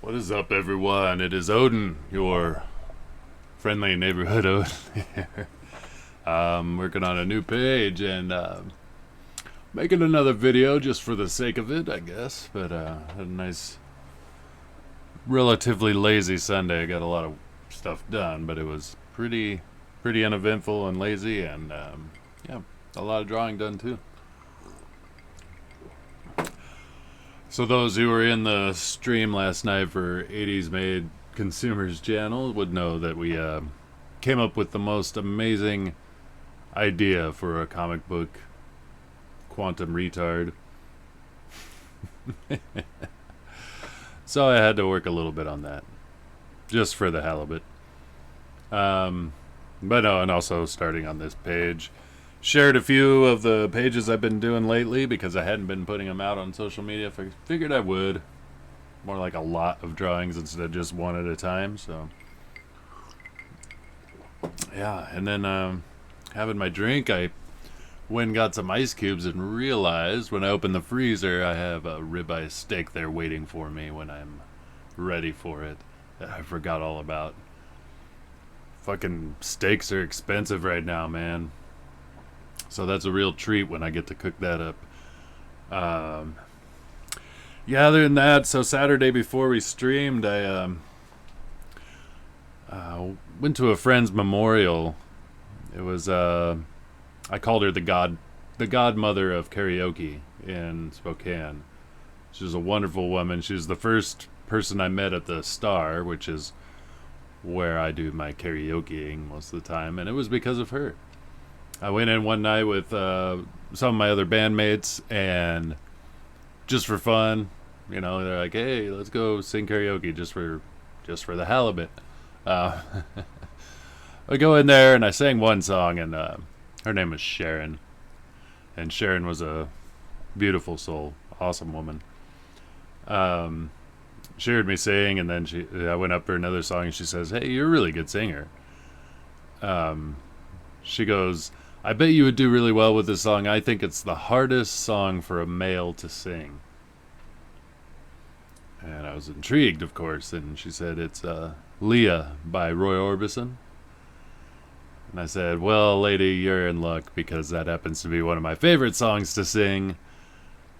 What is up, everyone? It is Odin, your friendly neighborhood Odin here. Working on a new page and making another video just for the sake of it, I guess. But had a nice, relatively lazy Sunday. I got a lot of stuff done, but it was pretty uneventful and lazy, and yeah, a lot of drawing done too. So those who were in the stream last night for 80s Made Consumers channel would know that we came up with the most amazing idea for a comic book quantum retard. So I had to work a little bit on that, just for the halibut. But no, and also starting on this page. Shared a few of the pages I've been doing lately because I hadn't been putting them out on social media. Figured I would. More like a lot of drawings instead of just one at a time. So, yeah. And then having my drink, I went and got some ice cubes and realized when I opened the freezer, I have a ribeye steak there waiting for me when I'm ready for it that I forgot all about. Fucking steaks are expensive right now, man. So that's a real treat when I get to cook that up. Yeah, other than that, so Saturday before we streamed, I went to a friend's memorial. It was I called her the godmother of karaoke in Spokane. She was a wonderful woman. She was the first person I met at the Star, which is where I do my karaokeing most of the time, and it was because of her. I went in one night with some of my other bandmates, and just for fun, you know, they're like, "Hey, let's go sing karaoke just for the halibut." Uh, I go in there and I sang one song, and her name was Sharon, and Sharon was a beautiful soul, awesome woman. She heard me sing, and then I went up for another song, and she says, "Hey, you're a really good singer." She goes, "I bet you would do really well with this song. I think it's the hardest song for a male to sing." And I was intrigued, of course, and she said, "It's Leah by Roy Orbison." And I said, "Well, lady, you're in luck because that happens to be one of my favorite songs to sing."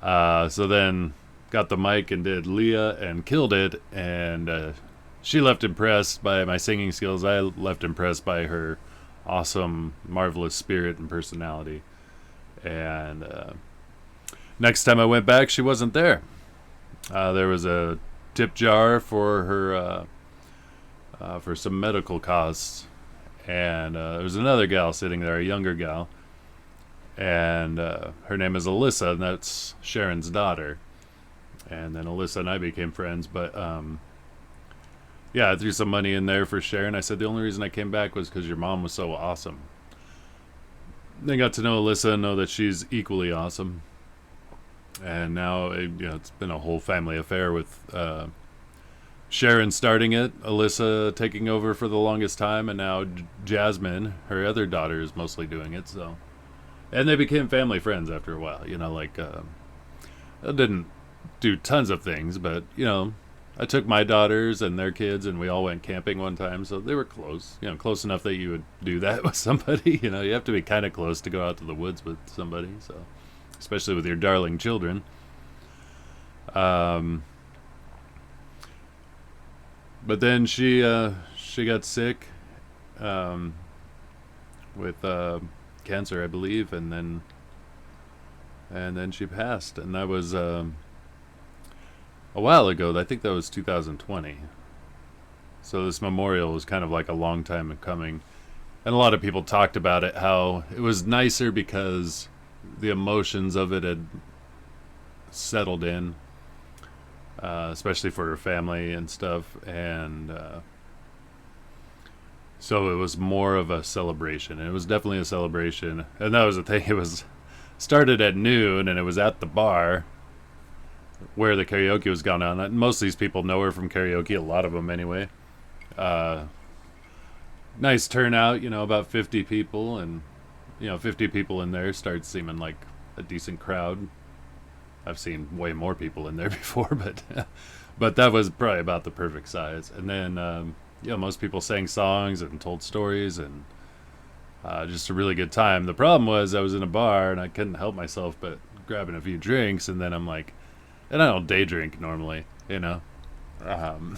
So then got the mic and did Leah and killed it, and she left impressed by my singing skills. I left impressed by her awesome, marvelous spirit and personality. And next time I went back, she wasn't there. There was a tip jar for her for some medical costs, and there was another gal sitting there, a younger gal, and her name is Alyssa, and that's Sharon's daughter. And then Alyssa and I became friends, but yeah, I threw some money in there for Sharon. I said the only reason I came back was because your mom was so awesome. Then got to know Alyssa and know that she's equally awesome. And now, it's been a whole family affair with Sharon starting it, Alyssa taking over for the longest time, and now Jasmine, her other daughter, is mostly doing it. So, and they became family friends after a while. I didn't do tons of things, but I took my daughters and their kids, and we all went camping one time, so they were close. Close enough that you would do that with somebody. You have to be kind of close to go out to the woods with somebody. So, especially with your darling children. But then she got sick with cancer, I believe, and then she passed, and that was a while ago. I think that was 2020. So this memorial was kind of like a long time coming, and a lot of people talked about it, how it was nicer because the emotions of it had settled in, especially for her family and stuff, and so it was more of a celebration. And it was definitely a celebration, and that was the thing. It was started at noon, and it was at the bar where the karaoke was going on. Most of these people know her from karaoke, a lot of them anyway. Nice turnout, about 50 people, and 50 people in there starts seeming like a decent crowd. I've seen way more people in there before, but that was probably about the perfect size. And then most people sang songs and told stories, and just a really good time. The problem was I was in a bar and I couldn't help myself but grabbing a few drinks, and then I'm like, and I don't day drink normally, um,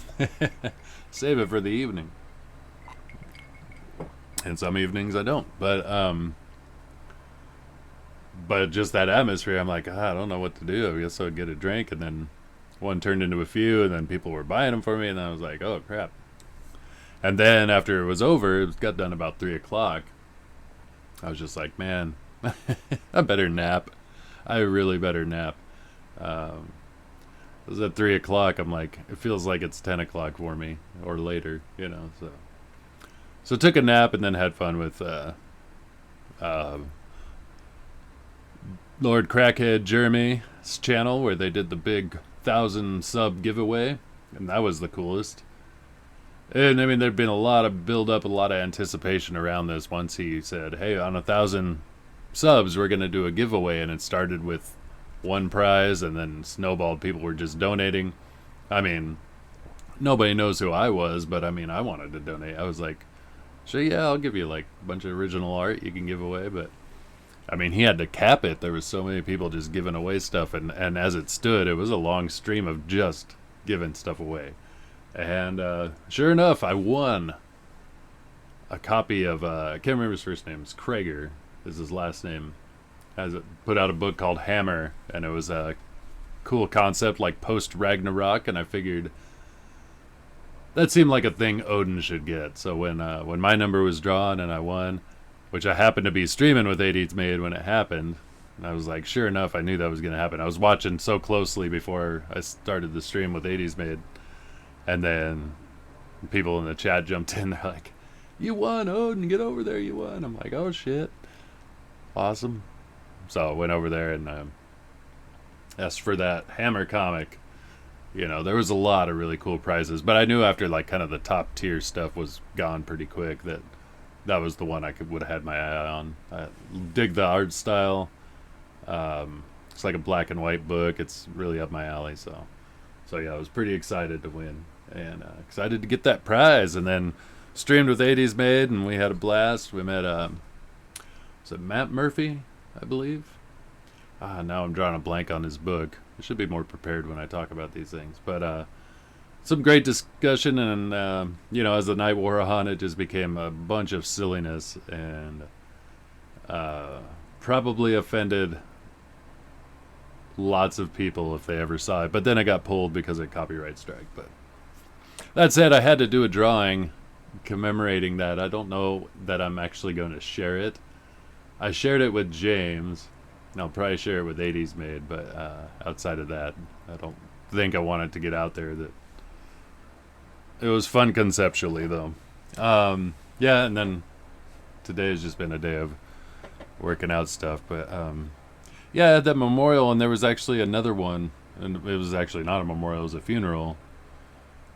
save it for the evening. And some evenings I don't, but just that atmosphere, I'm like, I don't know what to do. I guess I would get a drink, and then one turned into a few, and then people were buying them for me, and I was like, oh crap. And then after it was over, it got done about 3 o'clock. I was just like, man, I better nap. I really better nap. It was at 3 o'clock. I'm like, it feels like it's 10 o'clock for me, or later, So took a nap and then had fun with Lord Crackhead Jeremy's channel, where they did the big 1,000 sub giveaway, and that was the coolest. And I mean, there'd been a lot of build up, a lot of anticipation around this. Once he said, "Hey, on 1,000 subs, we're gonna do a giveaway," and it started with one prize, and then snowballed. People were just donating. I mean, nobody knows who I was, but I mean, I wanted to donate. I was like, "Sure, yeah, I'll give you like a bunch of original art you can give away." But I mean, he had to cap it. There was so many people just giving away stuff, and as it stood, it was a long stream of just giving stuff away. And sure enough, I won a copy of, I can't remember his first name, it's Krager is his last name. Has put out a book called Hammer, and it was a cool concept like post Ragnarok, and I figured that seemed like a thing Odin should get. So when my number was drawn and I won, which I happened to be streaming with 80's Made when it happened, and I was like, sure enough, I knew that was going to happen. I was watching so closely before I started the stream with 80's Made. And then people in the chat jumped in. They're like, "You won, Odin! Get over there! You won!" I'm like, "Oh shit, awesome!" So I went over there and asked for that Hammer comic. There was a lot of really cool prizes, but I knew after like kind of the top tier stuff was gone pretty quick that was the one I would have had my eye on. I dig the art style. It's like a black and white book. It's really up my alley. So yeah, I was pretty excited to win. And excited to get that prize, and then streamed with 80's Made, and we had a blast. We met was it Matt Murphy, I believe. Now I'm drawing a blank on his book. I should be more prepared when I talk about these things, but some great discussion, and as the night wore on, it just became a bunch of silliness, and probably offended lots of people if they ever saw it, but then it got pulled because of copyright strike. But that said, I had to do a drawing commemorating that. I don't know that I'm actually going to share it. I shared it with James, and I'll probably share it with 80's Made, but outside of that, I don't think I want it to get out there. That it was fun conceptually, though. Yeah, and then today has just been a day of working out stuff, but yeah, I had that memorial, and there was actually another one, and it was actually not a memorial, it was a funeral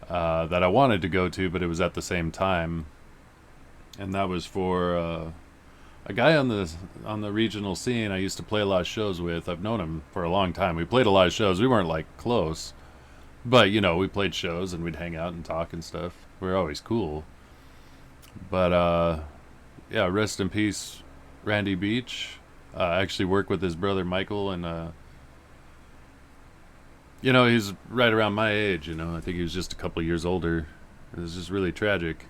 that I wanted to go to, but it was at the same time, and that was for a guy on the regional scene I used to play a lot of shows with. I've known him for a long time. We played a lot of shows. We weren't like close, but we played shows and we'd hang out and talk and stuff. We were always cool. But yeah, rest in peace, Randy Beach. I actually worked with his brother Michael, and he's right around my age. I think he was just a couple of years older. It was just really tragic.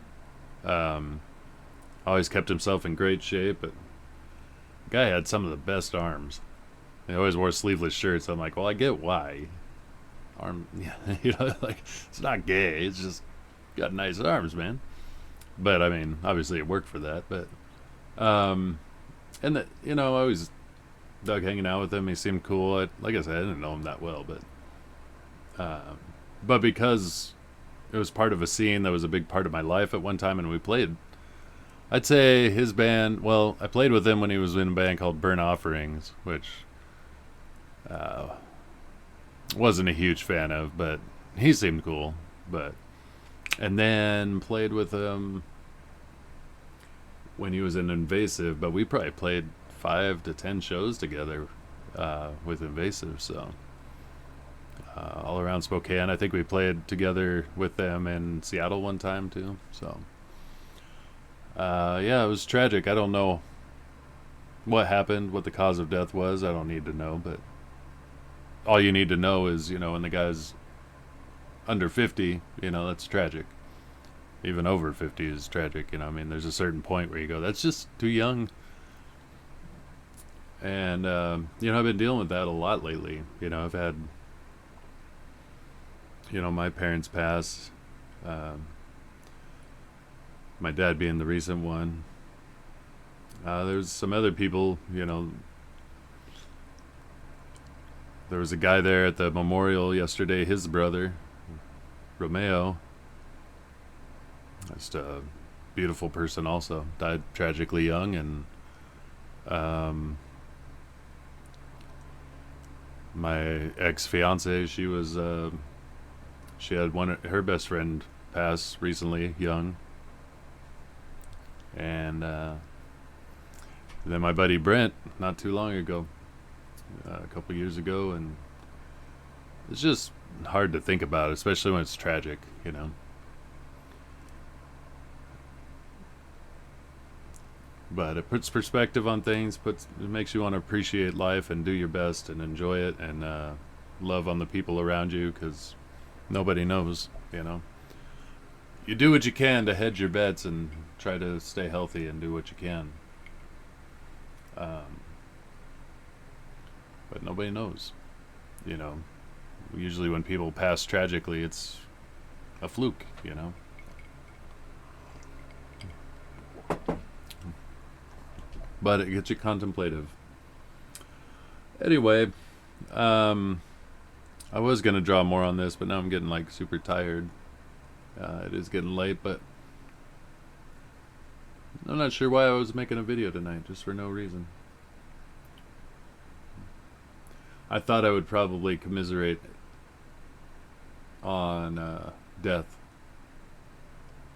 Always kept himself in great shape, but the guy had some of the best arms. He always wore sleeveless shirts. I'm like, well, I get why. Yeah, like, it's not gay. It's just got nice arms, man. But I mean, obviously it worked for that. But and I always dug hanging out with him. He seemed cool. Like I said, I didn't know him that well, but because it was part of a scene that was a big part of my life at one time, and we played. I'd say his band. Well, I played with him when he was in a band called Burnt Offerings, which wasn't a huge fan of, but he seemed cool. And then played with him when he was in Invasive, but we probably played 5 to 10 shows together with Invasive. So all around Spokane. I think we played together with them in Seattle one time too. So, yeah, it was tragic. I don't know what happened, what the cause of death was. I don't need to know, but all you need to know is, when the guy's under 50, that's tragic. Even over 50 is tragic, I mean, there's a certain point where you go, that's just too young. And, I've been dealing with that a lot lately. I've had, my parents pass. My dad being the recent one. There's some other people, there was a guy there at the memorial yesterday, his brother, Romeo. Just a beautiful person also. Died tragically young, and my ex-fiance, she had her best friend pass recently, young. And then my buddy Brent, not too long ago, a couple years ago, and it's just hard to think about, especially when it's tragic, But it puts perspective on things. It makes you want to appreciate life and do your best and enjoy it, and love on the people around you, because nobody knows, You do what you can to hedge your bets and try to stay healthy and do what you can. But nobody knows, Usually when people pass tragically, it's a fluke, But it gets you contemplative. Anyway, I was going to draw more on this, but now I'm getting super tired. It is getting late, but I'm not sure why I was making a video tonight, just for no reason. I thought I would probably commiserate on death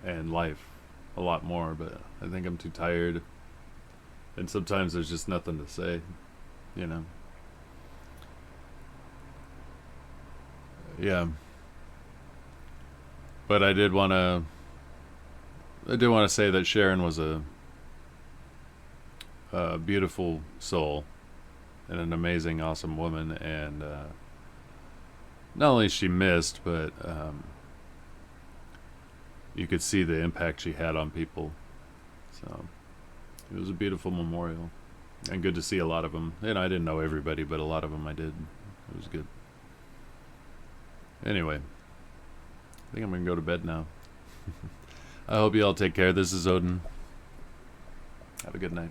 and life a lot more, but I think I'm too tired. And sometimes there's just nothing to say, Yeah. But I did want to say that Sharon was a beautiful soul and an amazing, awesome woman, and not only she missed, but you could see the impact she had on people. So it was a beautiful memorial, and good to see a lot of them. And I didn't know everybody, but a lot of them I did. It was good. Anyway, I think I'm going to go to bed now. I hope you all take care. This is Odin. Have a good night.